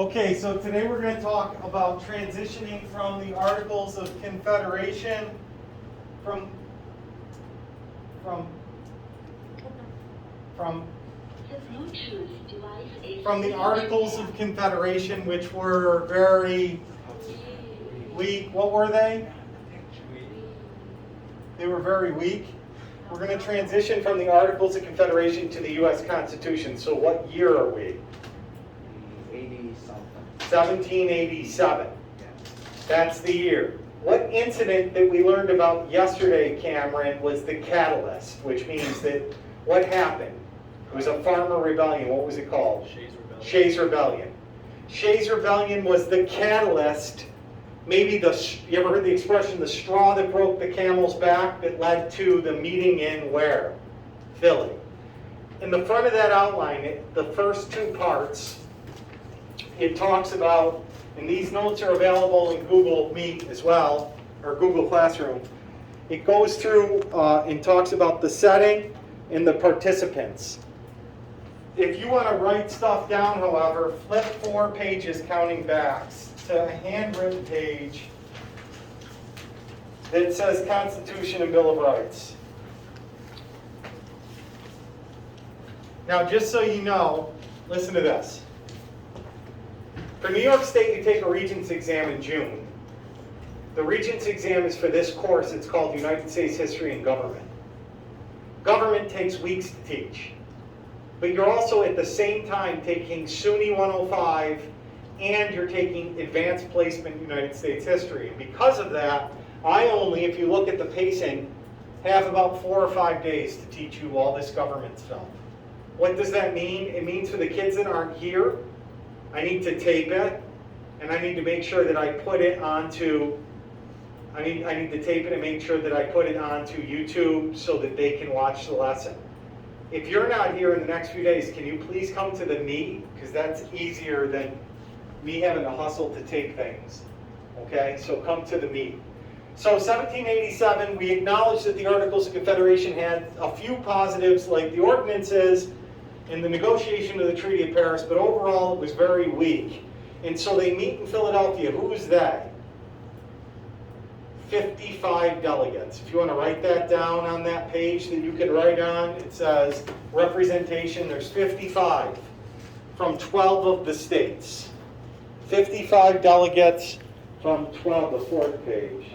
Okay, so today we're going to talk about transitioning from the Articles of Confederation from the Articles of Confederation, which were very weak. What were they? They were very weak. We're going to transition from the Articles of Confederation to the U.S. Constitution. So what year are we? 1787. That's the year. What incident that we learned about yesterday, Cameron, was the catalyst, which means that what happened? It was a farmer rebellion. What was it called? Shays Rebellion. Shays Rebellion. Shays Rebellion was the catalyst. Maybe you ever heard the expression, the straw that broke the camel's back, that led to the meeting in where? Philly. In the front of that outline, the first two parts, it talks about, and these notes are available in Google Meet as well, or Google Classroom. It goes through and talks about the setting and the participants. If you want to write stuff down, however, flip 4 pages counting backs to a handwritten page that says Constitution and Bill of Rights. Now, just so you know, listen to this. For New York State, you take a Regents exam in June. The Regents exam is for this course. It's called United States History and Government. Government takes weeks to teach. But you're also at the same time taking SUNY 105 and you're taking Advanced Placement United States History. And because of that, I only, if you look at the pacing, have about 4 or 5 days to teach you all this government stuff. What does that mean? It means for the kids that aren't here, I need to tape it, and I need to make sure that I put it onto, I need to tape it and make sure that I put it onto YouTube so that they can watch the lesson. If you're not here in the next few days, can you please come to the meet? Because that's easier than me having to hustle to tape things. Okay, so come to the meet. So 1787, we acknowledge that the Articles of Confederation had a few positives like the ordinances and the negotiation of the Treaty of Paris, but overall it was very weak. And so they meet in Philadelphia. Who's that? 55 delegates. If you want to write that down on that page that you can write on, it says representation. There's 55 from 12 of the states. 55 delegates from 12, the fourth page.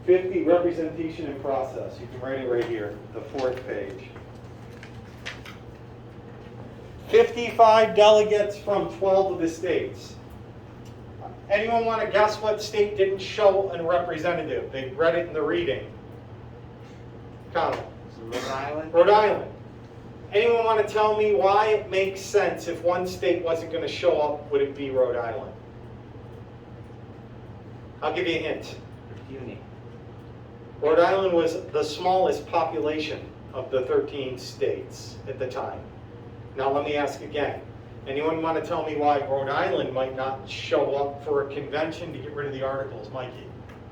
50 representation and process. You can write it right here, the fourth page. 55 delegates from 12 of the states. Anyone want to guess what state didn't show a representative? They read it in the reading. Comment. Rhode Island. Rhode Island. Anyone want to tell me why it makes sense if one state wasn't going to show up, would it be Rhode Island? I'll give you a hint. Puny. Rhode Island was the smallest population of the 13 states at the time. Now let me ask again. Anyone want to tell me why Rhode Island might not show up for a convention to get rid of the Articles? Mikey?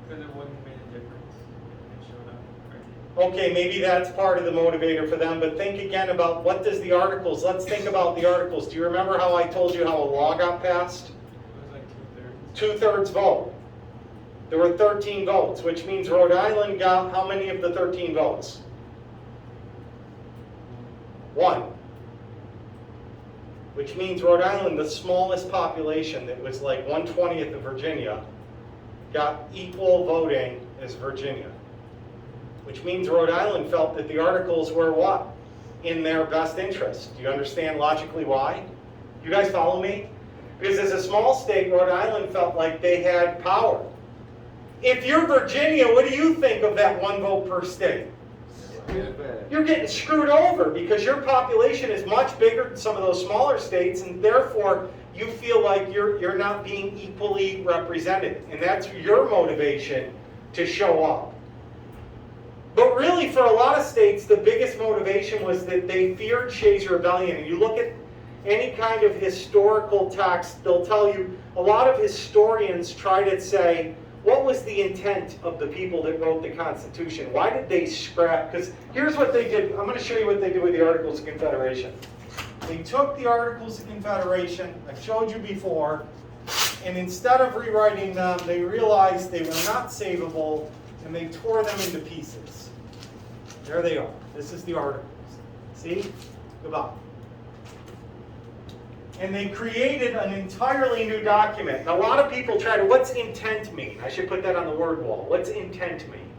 Because it wouldn't have made a difference if it showed up. Right? Okay, maybe that's part of the motivator for them, but think again about what does the Articles, let's think about the Articles. Do you remember how I told you how a law got passed? It was like 2/3. Two-thirds vote. There were 13 votes, which means Rhode Island got how many of the 13 votes? 1. Which means Rhode Island, the smallest population, that was like 1/20th of Virginia, got equal voting as Virginia. Which means Rhode Island felt that the Articles were what? In their best interest. Do you understand logically why? You guys follow me? Because as a small state, Rhode Island felt like they had power. If you're Virginia, what do you think of that 1 vote per state? You're getting screwed over because your population is much bigger than some of those smaller states, and therefore you feel like you're not being equally represented, and that's your motivation to show up. But really, for a lot of states, the biggest motivation was that they feared Shays Rebellion. And you look at any kind of historical text, they'll tell you, a lot of historians try to say, what was the intent of the people that wrote the Constitution? Why did they scrap? Because here's what they did. I'm going to show you what they did with the Articles of Confederation. They took the Articles of Confederation, I showed you before, and instead of rewriting them, they realized they were not savable, and they tore them into pieces. There they are. This is the Articles. See? Goodbye. And they created an entirely new document. Now, a lot of people try to, what's intent mean? I should put that on the word wall. What's intent mean?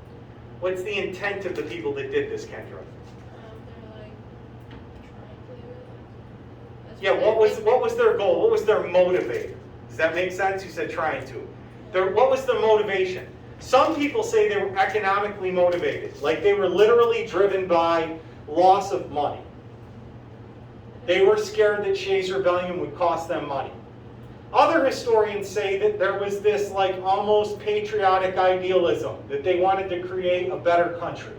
What's the intent of the people that did this, Kendra? They're like trying to. Yeah, what was their goal? What was their motivator? Does that make sense? You said trying to. What was their motivation? Some people say they were economically motivated, like they were literally driven by loss of money. They were scared that Shays' rebellion would cost them money. Other historians say that there was this like almost patriotic idealism, that they wanted to create a better country.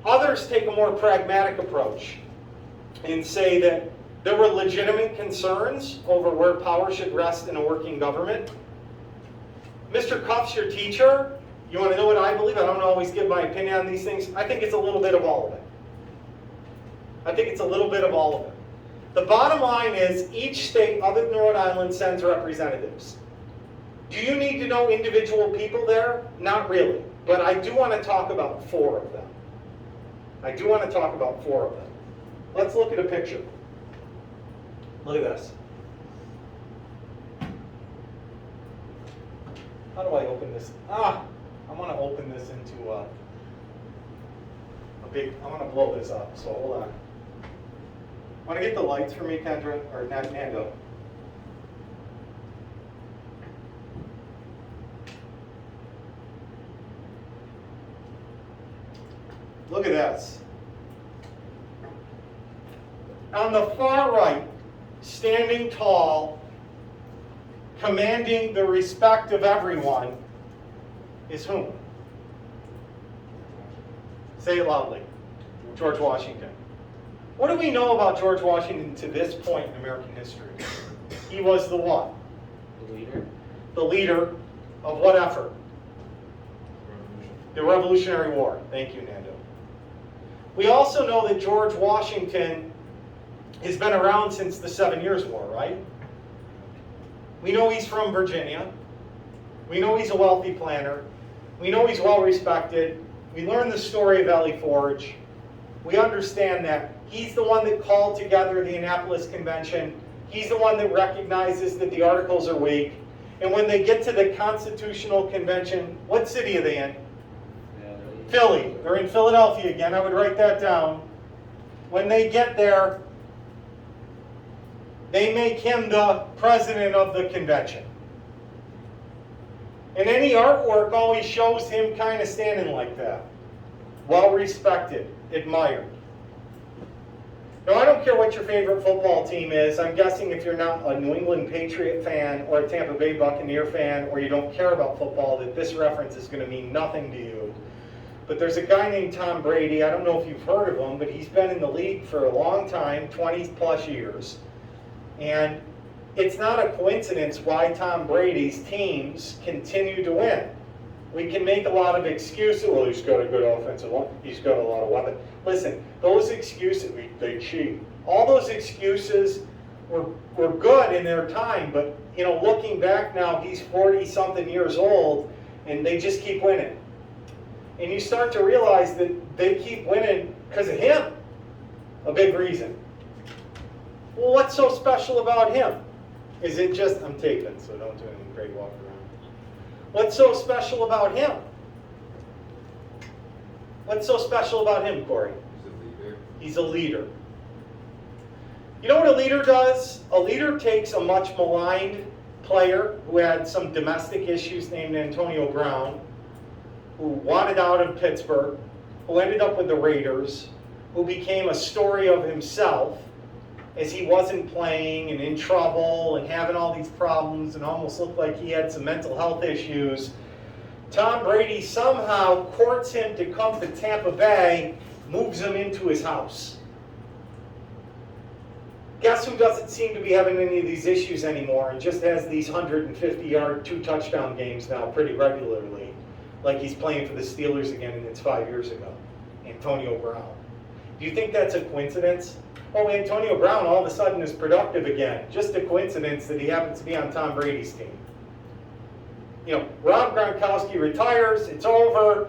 Others take a more pragmatic approach and say that there were legitimate concerns over where power should rest in a working government. Mr. Kufs, your teacher, you want to know what I believe? I don't always give my opinion on these things. I think it's a little bit of all of it. I think it's a little bit of all of it. The bottom line is each state other than Rhode Island sends representatives. Do you need to know individual people there? Not really. But I do want to talk about 4 of them. I do want to talk about 4 of them. Let's look at a picture. Look at this. How do I open this? I want to open this into a big, I want to blow this up, so hold on. Want to get the lights for me, Kendra? Or Nando? Look at this. On the far right, standing tall, commanding the respect of everyone, is whom? Say it loudly. George Washington. What do we know about George Washington to this point in American history? He was the what? The leader. The leader of what effort? The Revolutionary War. Thank you, Nando. We also know that George Washington has been around since the 7 Years' War, right? We know he's from Virginia. We know he's a wealthy planner. We know he's well respected. We learn the story of Valley Forge. We understand that he's the one that called together the Annapolis Convention. He's the one that recognizes that the Articles are weak. And when they get to the Constitutional Convention, what city are they in? Philly. They're in Philadelphia again. I would write that down. When they get there, they make him the president of the convention. And any artwork always shows him kind of standing like that. Well respected, admired. Now, I don't care what your favorite football team is. I'm guessing if you're not a New England Patriot fan or a Tampa Bay Buccaneer fan, or you don't care about football, that this reference is going to mean nothing to you. But there's a guy named Tom Brady. I don't know if you've heard of him, but he's been in the league for a long time, 20 plus years. And it's not a coincidence why Tom Brady's teams continue to win. We can make a lot of excuses. Well, he's got a good offensive line. He's got a lot of weapons. Listen, those excuses, they cheat. All those excuses were good in their time, but looking back now, he's 40-something years old, and they just keep winning. And you start to realize that they keep winning because of him. A big reason. Well, what's so special about him? Is it just, I'm taping, so don't do any great walk around. What's so special about him? What's so special about him, Corey? He's a leader. He's a leader. You know what a leader does? A leader takes a much maligned player who had some domestic issues named Antonio Brown, who wanted out of Pittsburgh, who ended up with the Raiders, who became a story of himself as he wasn't playing and in trouble and having all these problems and almost looked like he had some mental health issues. Tom Brady somehow courts him to come to Tampa Bay, moves him into his house. Guess who doesn't seem to be having any of these issues anymore and just has these 150-yard, 2-touchdown games now pretty regularly, like he's playing for the Steelers again and it's 5 years ago? Antonio Brown. Do you think that's a coincidence? Oh, Antonio Brown all of a sudden is productive again. Just a coincidence that he happens to be on Tom Brady's team. You know, Rob Gronkowski retires, it's over,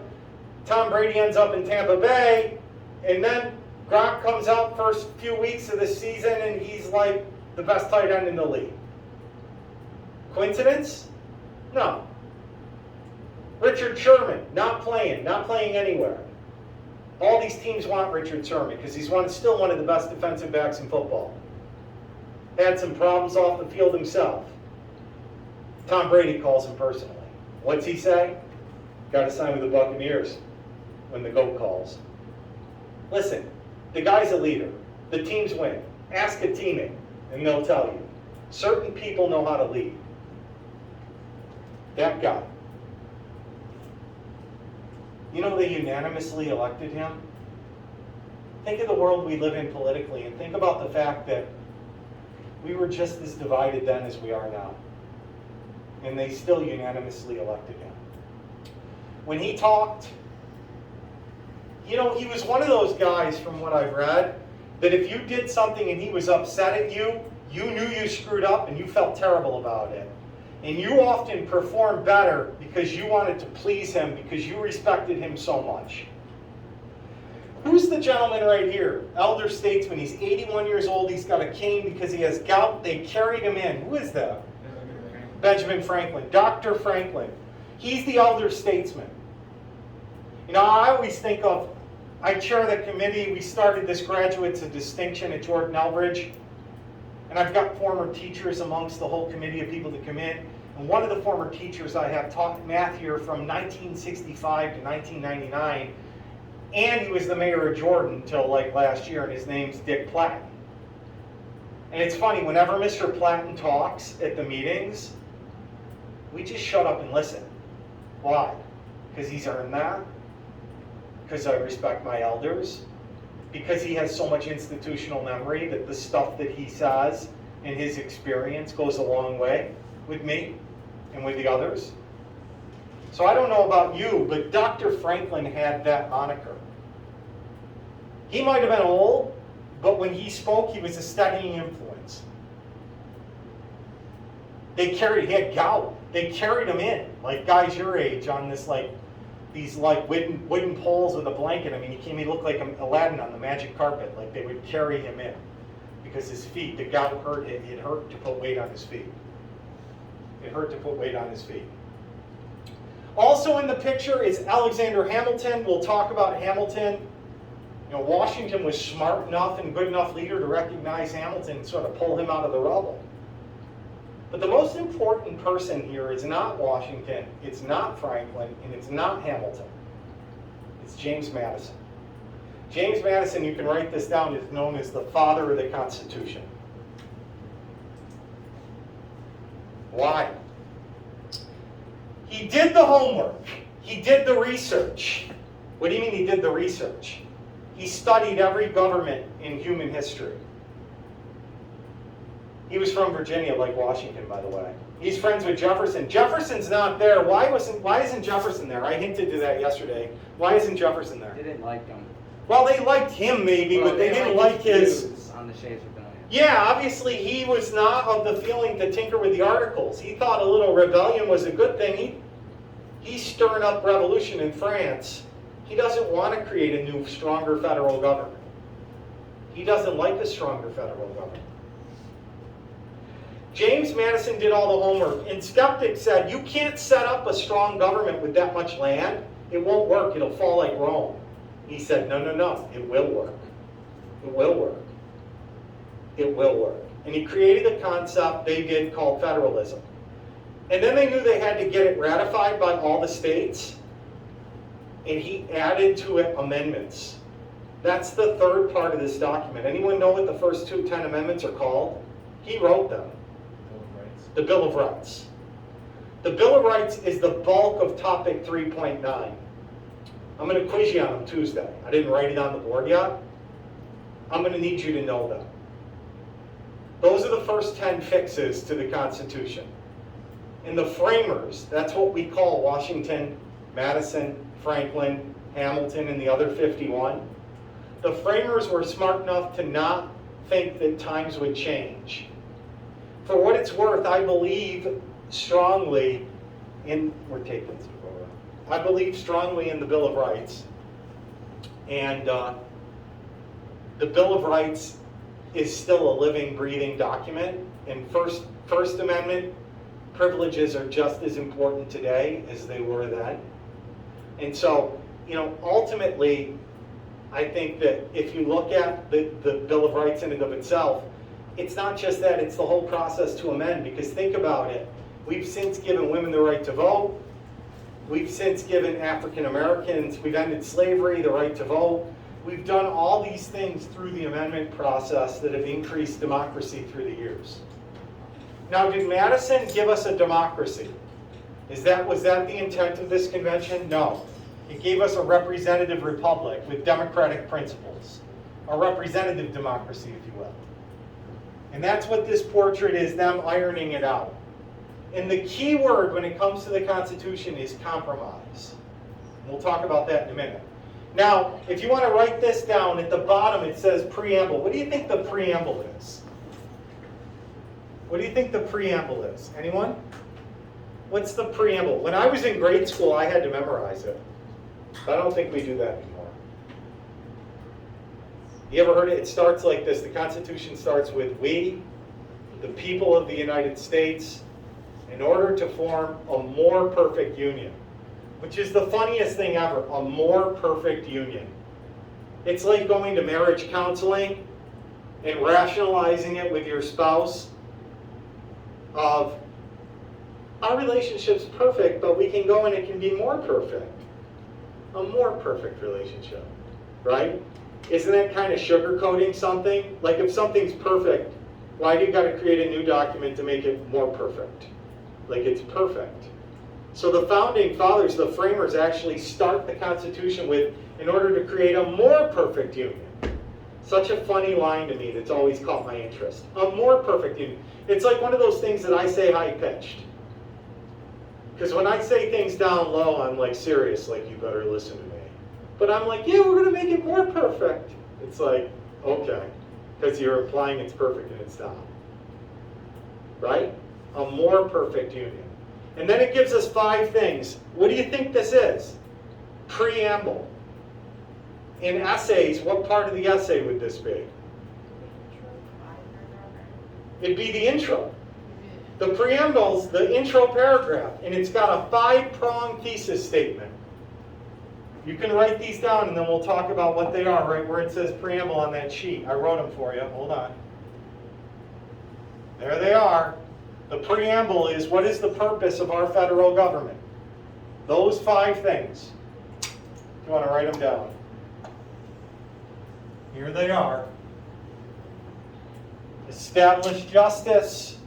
Tom Brady ends up in Tampa Bay, and then Gronk comes out first few weeks of the season and he's like the best tight end in the league. Coincidence? No. Richard Sherman, not playing anywhere. All these teams want Richard Sherman because he's still one of the best defensive backs in football. Had some problems off the field himself. Tom Brady calls him personally. What's he say? Got to sign with the Buccaneers when the GOAT calls. Listen, the guy's a leader. The teams win. Ask a teammate and they'll tell you. Certain people know how to lead. That guy. You know they unanimously elected him? Think of the world we live in politically and think about the fact that we were just as divided then as we are now. And they still unanimously elected him. When he talked, you know, he was one of those guys from what I've read that if you did something and he was upset at you, you knew you screwed up and you felt terrible about it. And you often performed better because you wanted to please him because you respected him so much. Who's the gentleman right here? Elder statesman. He's 81 years old. He's got a cane because he has gout. They carried him in. Who is that? Benjamin Franklin. Dr. Franklin. He's the elder statesman. You know, I always think of, I chair the committee. We started this Graduates of Distinction at Jordan Elbridge. And I've got former teachers amongst the whole committee of people that come in. And one of the former teachers I have taught math here from 1965 to 1999. And he was the mayor of Jordan until like last year, and his name's Dick Platten. And it's funny, whenever Mr. Platten talks at the meetings, we just shut up and listen. Why? Because he's earned that. Because I respect my elders. Because he has so much institutional memory that the stuff that he says and his experience goes a long way with me and with the others. So I don't know about you, but Dr. Franklin had that moniker. He might have been old, but when he spoke, he was a steadying influence. He had gout. They carried him in, like guys your age, on this these wooden poles with a blanket. I mean, he looked like Aladdin on the magic carpet. Like they would carry him in because his feet, the gout hurt. It hurt to put weight on his feet. It hurt to put weight on his feet. Also in the picture is Alexander Hamilton. We'll talk about Hamilton. You know, Washington was smart enough and good enough leader to recognize Hamilton and sort of pull him out of the rubble. But the most important person here is not Washington, it's not Franklin, and it's not Hamilton. It's James Madison. James Madison, you can write this down, is known as the father of the Constitution. Why? He did the homework. He did the research. What do you mean he did the research? He studied every government in human history. He was from Virginia, like Washington, by the way. He's friends with Jefferson. Jefferson's not there. Why isn't Jefferson there? I hinted to that yesterday. Why isn't Jefferson there? They didn't like him. Well, they liked him maybe, but they didn't like his views on the Shays rebellion. Yeah, obviously he was not of the feeling to tinker with the articles. He thought a little rebellion was a good thing. He's stirring up revolution in France. He doesn't want to create a new, stronger federal government. He doesn't like a stronger federal government. James Madison did all the homework, and skeptics said, you can't set up a strong government with that much land. It won't work. It'll fall like Rome. He said, no, no, no. It will work. It will work. It will work. And he created a concept they did called federalism. And then they knew they had to get it ratified by all the states. And he added to it amendments. That's the third part of this document. Anyone know what the first 10 amendments are called? He wrote them. The Bill of Rights. The Bill of Rights is the bulk of topic 3.9. I'm going to quiz you on them Tuesday. I didn't write it on the board yet. I'm going to need you to know them. Those are the first 10 fixes to the Constitution. And the framers, that's what we call Washington, Madison, Franklin, Hamilton, and the other 51. The framers were smart enough to not think that times would change. For what it's worth, I believe strongly in, we're taking this to go around. I believe strongly in the Bill of Rights. And the Bill of Rights is still a living, breathing document. And First Amendment privileges are just as important today as they were then. And so, ultimately, I think that if you look at the Bill of Rights in and of itself, it's not just that, it's the whole process to amend. Because think about it. We've since given women the right to vote. We've since given African Americans, we've ended slavery, the right to vote. We've done all these things through the amendment process that have increased democracy through the years. Now, did Madison give us a democracy? Was that the intent of this convention? No. It gave us a representative republic with democratic principles. A representative democracy, if you will. And that's what this portrait is, them ironing it out. And the key word when it comes to the Constitution is compromise. We'll talk about that in a minute. Now, if you want to write this down, at the bottom it says Preamble. What do you think the Preamble is? What do you think the Preamble is? Anyone? What's the Preamble? When I was in grade school, I had to memorize it. But I don't think we do that anymore. You ever heard it? It starts like this. The Constitution starts with we, the people of the United States, in order to form a more perfect union. Which is the funniest thing ever, a more perfect union. It's like going to marriage counseling and rationalizing it with your spouse of, our relationship's perfect, but we can go and it can be more perfect. A more perfect relationship, right? Isn't that kind of sugarcoating something? Like if something's perfect, why do you got to create a new document to make it more perfect? Like it's perfect. So the founding fathers, the framers, actually start the Constitution with, in order to create a more perfect union. Such a funny line to me that's always caught my interest. A more perfect union. It's like one of those things that I say high-pitched. Because when I say things down low, I'm like serious, like you better listen to me. But I'm like, yeah, we're going to make it more perfect. It's like, okay. Because you're implying it's perfect and it's not. Right? A more perfect union. And then it gives us 5 things. What do you think this is? Preamble. In essays, what part of the essay would this be? It'd be the intro. The preamble's the intro paragraph, and it's got a 5-pronged thesis statement. You can write these down, and then we'll talk about what they are, right where it says preamble on that sheet. I wrote them for you. Hold on. There they are. The preamble is, what is the purpose of our federal government? Those 5 things. You want to write them down. Here they are. Establish justice,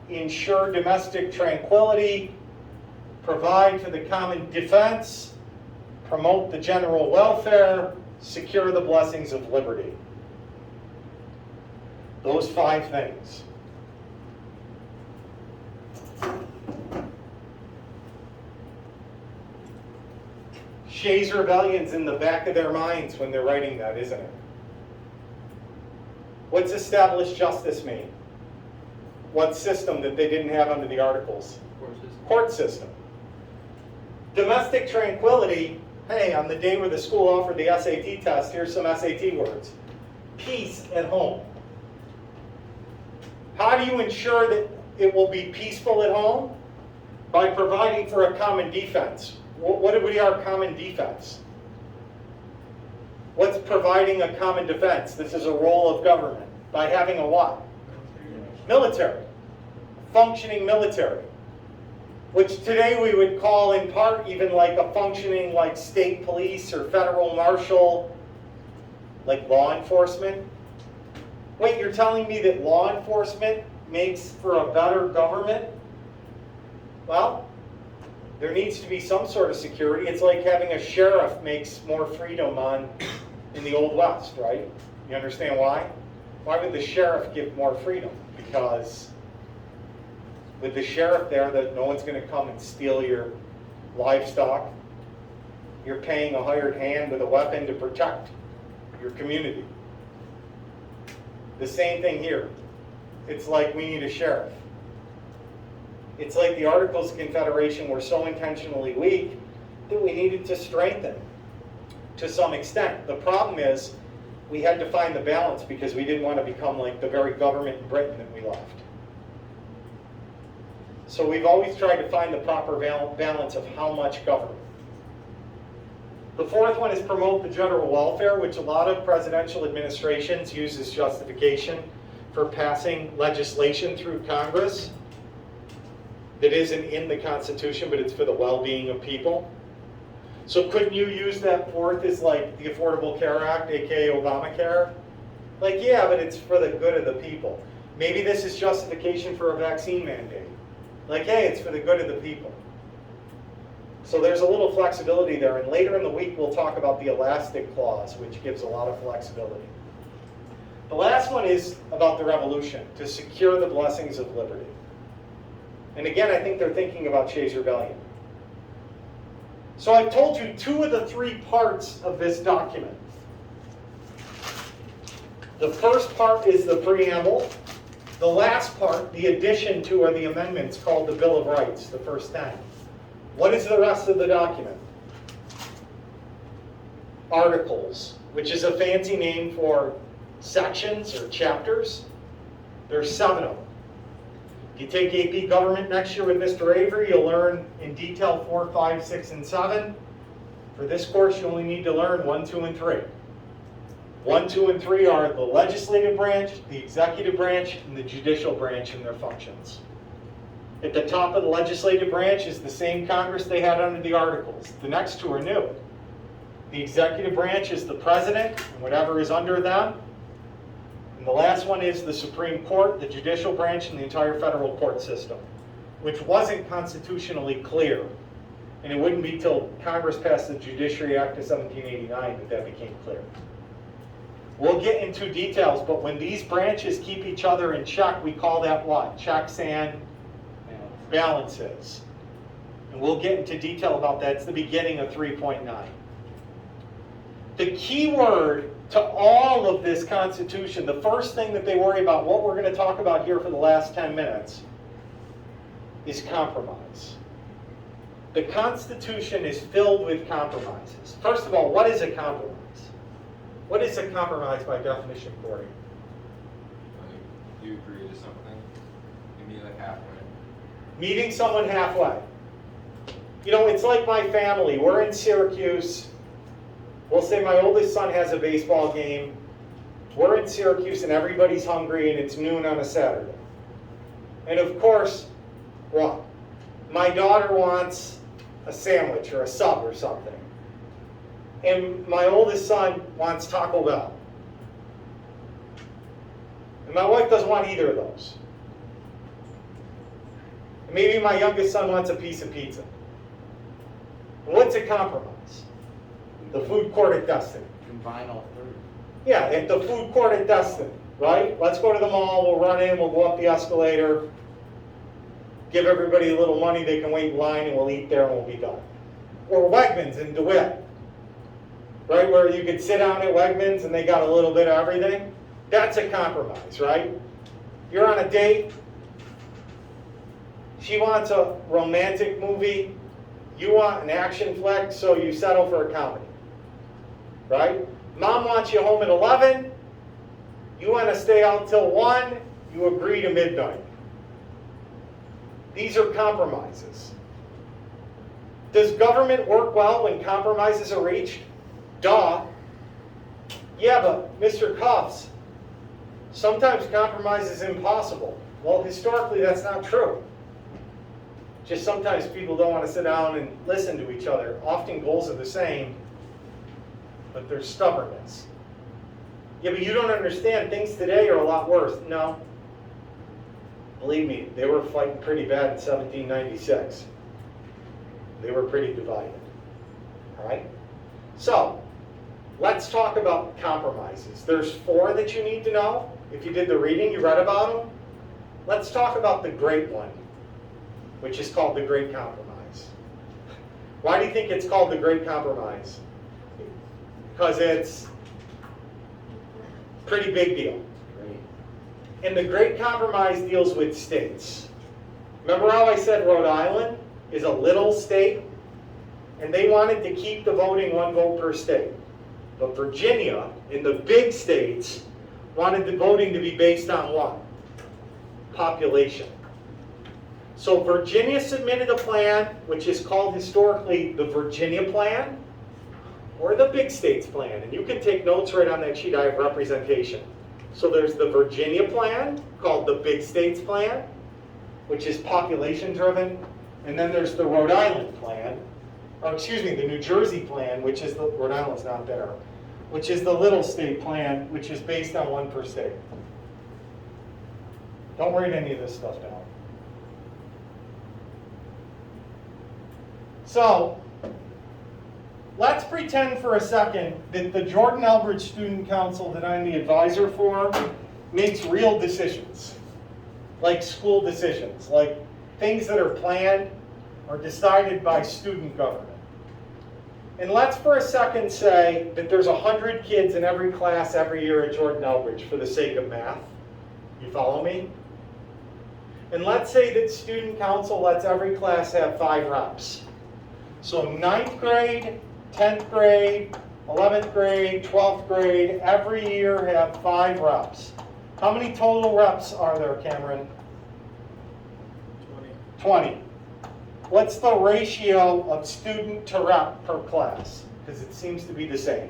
ensure domestic tranquility, provide for the common defense, promote the general welfare, secure the blessings of liberty. Those 5 things. Shays' Rebellion's in the back of their minds when they're writing that, isn't it? What's established justice mean? What system that they didn't have under the Articles? Court system. Domestic tranquility, hey, on the day where the school offered the SAT test, here's some SAT words. Peace at home. How do you ensure that it will be peaceful at home? By providing for a common defense. What would be our common defense? What's providing a common defense? This is a role of government. By having a what? Military. Functioning military. Which today we would call in part even like a functioning like state police or federal marshal, like law enforcement. Wait, you're telling me that law enforcement makes for a better government? Well, there needs to be some sort of security. It's like having a sheriff makes more freedom in the Old West, right? You understand why? Why would the sheriff give more freedom? Because with the sheriff there, that no one's going to come and steal your livestock. You're paying a hired hand with a weapon to protect your community. The same thing here. It's like we need a sheriff. It's like the Articles of Confederation were so intentionally weak that we needed to strengthen to some extent. The problem is we had to find the balance because we didn't want to become like the very government in Britain that we left. So we've always tried to find the proper balance of how much government. The fourth one is promote the general welfare, which a lot of presidential administrations use as justification for passing legislation through Congress that isn't in the Constitution, but it's for the well-being of people. So couldn't you use that fourth as like the Affordable Care Act, aka Obamacare? Like, yeah, but it's for the good of the people. Maybe this is justification for a vaccine mandate. Like, hey, it's for the good of the people. So there's a little flexibility there, and later in the week we'll talk about the elastic clause, which gives a lot of flexibility. The last one is about the revolution, to secure the blessings of liberty. And again, I think they're thinking about Shays' Rebellion. So I've told you two of the three parts of this document. The first part is the preamble. The last part, the addition to, are the amendments called the Bill of Rights, the first 10. What is the rest of the document? Articles, which is a fancy name for sections or chapters. There's 7 of them. If you take AP Government next year with Mr. Avery, you'll learn in detail 4, 5, 6, and 7. For this course, you only need to learn 1, 2, and 3. 1, 2, and 3 are the legislative branch, the executive branch, and the judicial branch and their functions. At the top of the legislative branch is the same Congress they had under the Articles. The next two are new. The executive branch is the president and whatever is under them. And the last one is the Supreme Court, the judicial branch, and the entire federal court system, which wasn't constitutionally clear. And it wouldn't be till Congress passed the Judiciary Act of 1789 that that became clear. We'll get into details, but when these branches keep each other in check, we call that what? Checks and balances. And we'll get into detail about that. It's the beginning of 3.9. The key word to all of this Constitution, the first thing that they worry about, what we're going to talk about here for the last 10 minutes, is compromise. The Constitution is filled with compromises. First of all, what is a compromise? What is a compromise by definition, Corey? You agree to something, you meet like halfway. Meeting someone halfway. You know, it's like my family. We're in Syracuse. We'll say my oldest son has a baseball game. We're in Syracuse and everybody's hungry and it's noon on a Saturday. And of course, what? My daughter wants a sandwich or a sub or something. And my oldest son wants Taco Bell. And my wife doesn't want either of those. And maybe my youngest son wants a piece of pizza. What's a compromise? The food court at Destin. Combine all three. Yeah, at the food court at Destin, right? Let's go to the mall, we'll run in, we'll go up the escalator, give everybody a little money, they can wait in line, and we'll eat there and we'll be done. Or Wegmans in DeWitt, right? Where you could sit down at Wegmans and they got a little bit of everything. That's a compromise, right? You're on a date, she wants a romantic movie, you want an action flick, so you settle for a comedy, right? Mom wants you home at 11, you want to stay out till 1, you agree to midnight. These are compromises. Does government work well when compromises are reached? Duh. Yeah, but Mr. Kufs, sometimes compromise is impossible. Well, historically that's not true. Just sometimes people don't want to sit down and listen to each other. Often goals are the same, but there's stubbornness. Yeah, but you don't understand. Things today are a lot worse. No. Believe me, they were fighting pretty bad in 1796. They were pretty divided. All right? So, let's talk about compromises. There's 4 that you need to know. If you did the reading, you read about them. Let's talk about the great one, which is called the Great Compromise. Why do you think it's called the Great Compromise? Because it's a pretty big deal. And the Great Compromise deals with states. Remember how I said Rhode Island is a little state? And they wanted to keep the voting 1 vote per state. But Virginia, in the big states, wanted the voting to be based on what? Population. So Virginia submitted a plan, which is called historically the Virginia Plan, or the big states plan. And you can take notes right on that sheet. I have representation. So there's the Virginia Plan, called the big states plan, which is population driven. And then there's the Rhode Island Plan, or excuse me, the New Jersey Plan, which is the, Rhode Island's not there, which is the little state plan, which is based on 1 per state. Don't write any of this stuff down. So, let's pretend for a second that the Jordan Elbridge Student Council that I'm the advisor for makes real decisions, like school decisions, like things that are planned or decided by student government. And let's for a second say that there's 100 kids in every class every year at Jordan Elbridge for the sake of math. You follow me? And let's say that student council lets every class have 5 reps. So 9th grade, 10th grade, 11th grade, 12th grade, every year have 5 reps. How many total reps are there, Cameron? 20. What's the ratio of student to rep per class? Because it seems to be the same.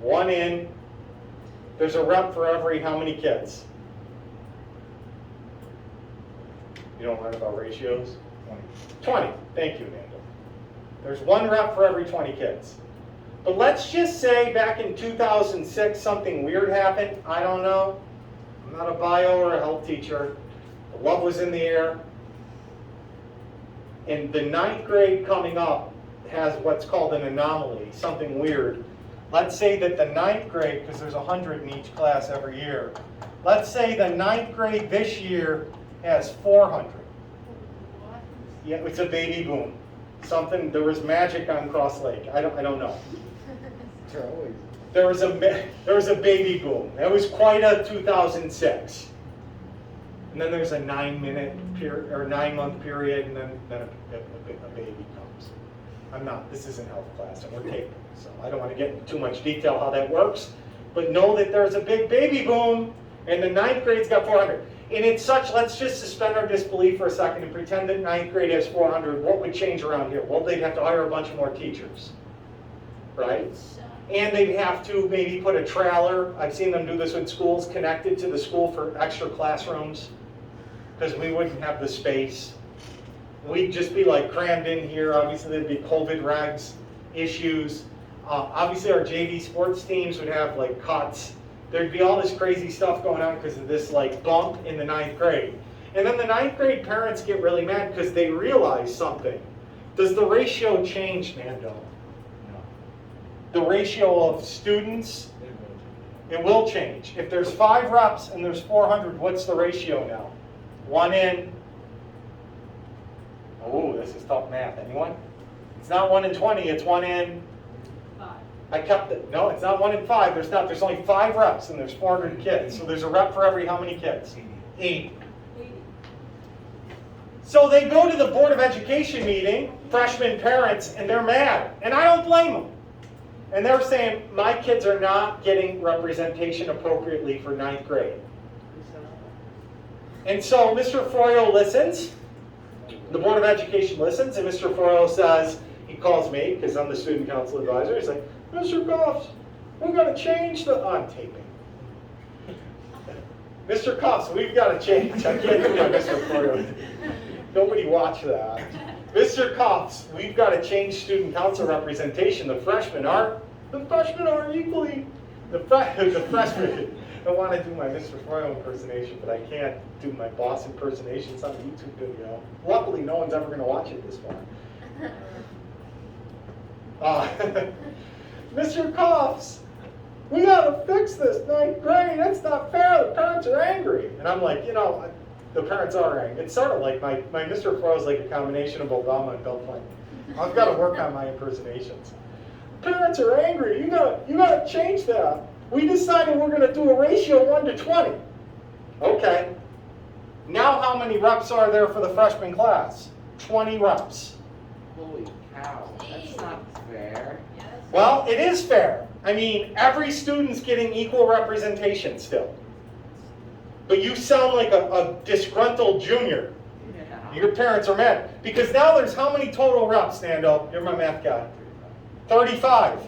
1 in, there's a rep for every how many kids? You don't learn about ratios? 20. Thank you, Amanda. There's 1 rep for every 20 kids. But let's just say back in 2006 something weird happened. I don't know. I'm not a bio or a health teacher. The love was in the air. And the 9th grade coming up has what's called an anomaly, something weird. Let's say that the 9th grade, because there's 100 in each class every year, let's say the 9th grade this year has 400. What? Yeah, it's a baby boom. Something, there was magic on Cross Lake. I don't know. There was a baby boom. It was quite a 2006. And then there's a 9-minute period or 9-month period, and then a baby comes. This isn't health class, and we're taping, so I don't want to get into too much detail how that works. But know that there's a big baby boom, and the 9th grade's got 400. And it's such, let's just suspend our disbelief for a second and pretend that 9th grade has 400. What would change around here? Well, they'd have to hire a bunch more teachers, right? And they'd have to maybe put a trailer, I've seen them do this in schools, connected to the school for extra classrooms, because we wouldn't have the space. We'd just be like crammed in here. Obviously there'd be COVID regs, issues. Obviously our JV sports teams would have like cuts. There'd be all this crazy stuff going on because of this like bump in the 9th grade. And then the 9th grade parents get really mad because they realize something. Does the ratio change, Nando? No. The ratio of students? It will change. If there's 5 reps and there's 400, what's the ratio now? 1 in. Oh, this is tough math. Anyone? It's not 1 in 20, it's 1 in. 5. I kept it. No, it's not 1 in 5. There's only 5 reps and there's 400 kids. So there's a rep for every how many kids? 80. So they go to the Board of Education meeting, freshman parents, and they're mad. And I don't blame them. And they're saying, my kids are not getting representation appropriately for 9th grade. And so Mr. Froyo listens. The Board of Education listens, and Mr. Froyo says, he calls me, because I'm the student council advisor, he's like, Mr. Kufs, we're going to change the, I'm taping. Mr. Kufs, we've got to change. I can't do that, Mr. Froyo. Nobody watch that. Mr. Kufs, we've got to change student council representation. The freshmen are equally, the freshmen. I want to do my Mr. Froyo impersonation, but I can't do my boss impersonation. It's on a YouTube video. Luckily, no one's ever going to watch it this far. Mr. Kufs, we got to fix this 9th grade. That's not fair. The parents are angry. And I'm like, the parents are angry. It's sort of like my Mr. Froyo is like a combination of Obama and Bill Clinton. I've got to work on my impersonations. Parents are angry. You got to change that. We decided we're going to do a ratio 1 to 20. Okay. Now how many reps are there for the freshman class? 20 reps. Holy cow, that's not fair. Yes. Well, it is fair. I mean, every student's getting equal representation still. But you sound like a disgruntled junior. Yeah. Your parents are mad. Because now there's how many total reps, Nando? You're my math guy. 35.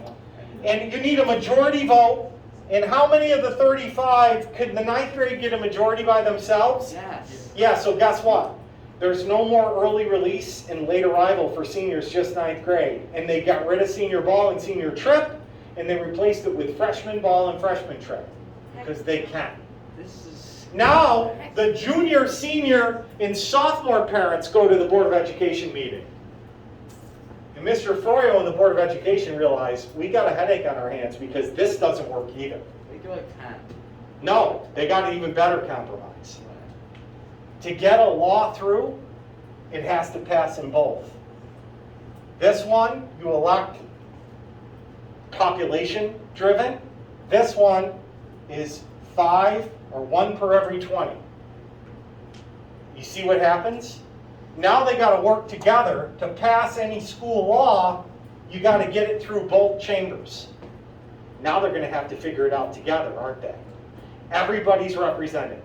And you need a majority vote. And how many of the 35, could the 9th grade get a majority by themselves? Yes. Yeah, so guess what? There's no more early release and late arrival for seniors, just 9th grade. And they got rid of senior ball and senior trip, and they replaced it with freshman ball and freshman trip. Because they can. This is... Now, the junior, senior, and sophomore parents go to the Board of Education meeting. And Mr. Froyo and the Board of Education realize, we got a headache on our hands because this doesn't work either. They do like 10. No, they got an even better compromise. To get a law through, it has to pass in both. This one, you elect population driven. This one is 5 or 1 per every 20. You see what happens? Now they got to work together to pass any school law. You got to get it through both chambers. Now they're going to have to figure it out together, aren't they? Everybody's represented.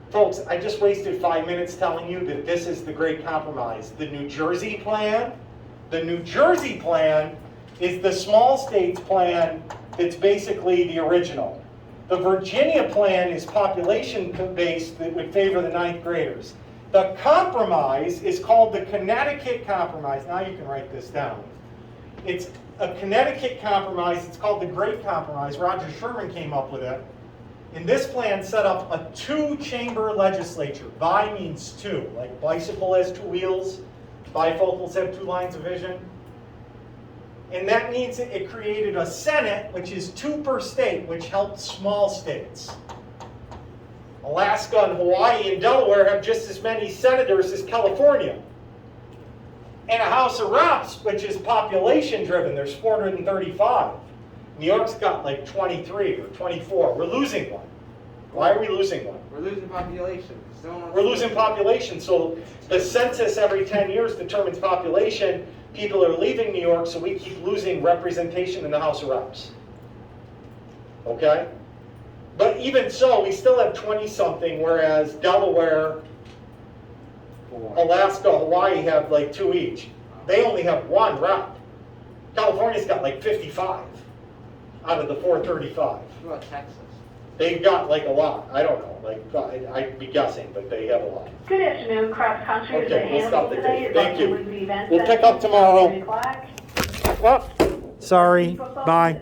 Folks, I just wasted 5 minutes telling you that this is the great compromise. The New Jersey plan is the small states plan that's basically the original. The Virginia plan is population-based that would favor the 9th graders. The compromise is called the Connecticut Compromise. Now you can write this down. It's a Connecticut compromise. It's called the Great Compromise. Roger Sherman came up with it. And this plan set up a 2-chamber legislature. Bi means 2, like bicycle has 2 wheels, bifocals have 2 lines of vision. And that means that it created a Senate, which is 2 per state, which helped small states. Alaska and Hawaii and Delaware have just as many senators as California. And a House of Reps, which is population driven, there's 435. New York's got like 23 or 24. We're losing one. Why are we losing one? We're losing population. We're losing population. So the census every 10 years determines population. People are leaving New York, so we keep losing representation in the House of Reps. Okay? But even so, we still have 20-something, whereas Delaware, 4. Alaska, Hawaii have like 2 each. They only have 1 rep. California's got like 55 out of the 435. What about Texas? They've got like a lot. I don't know. Like I'd be guessing, but they have a lot. Good afternoon, cross country. Okay, we'll stop the today. tape. Thank you. We'll We'll pick up tomorrow. o'clock. Oh, sorry. Bye.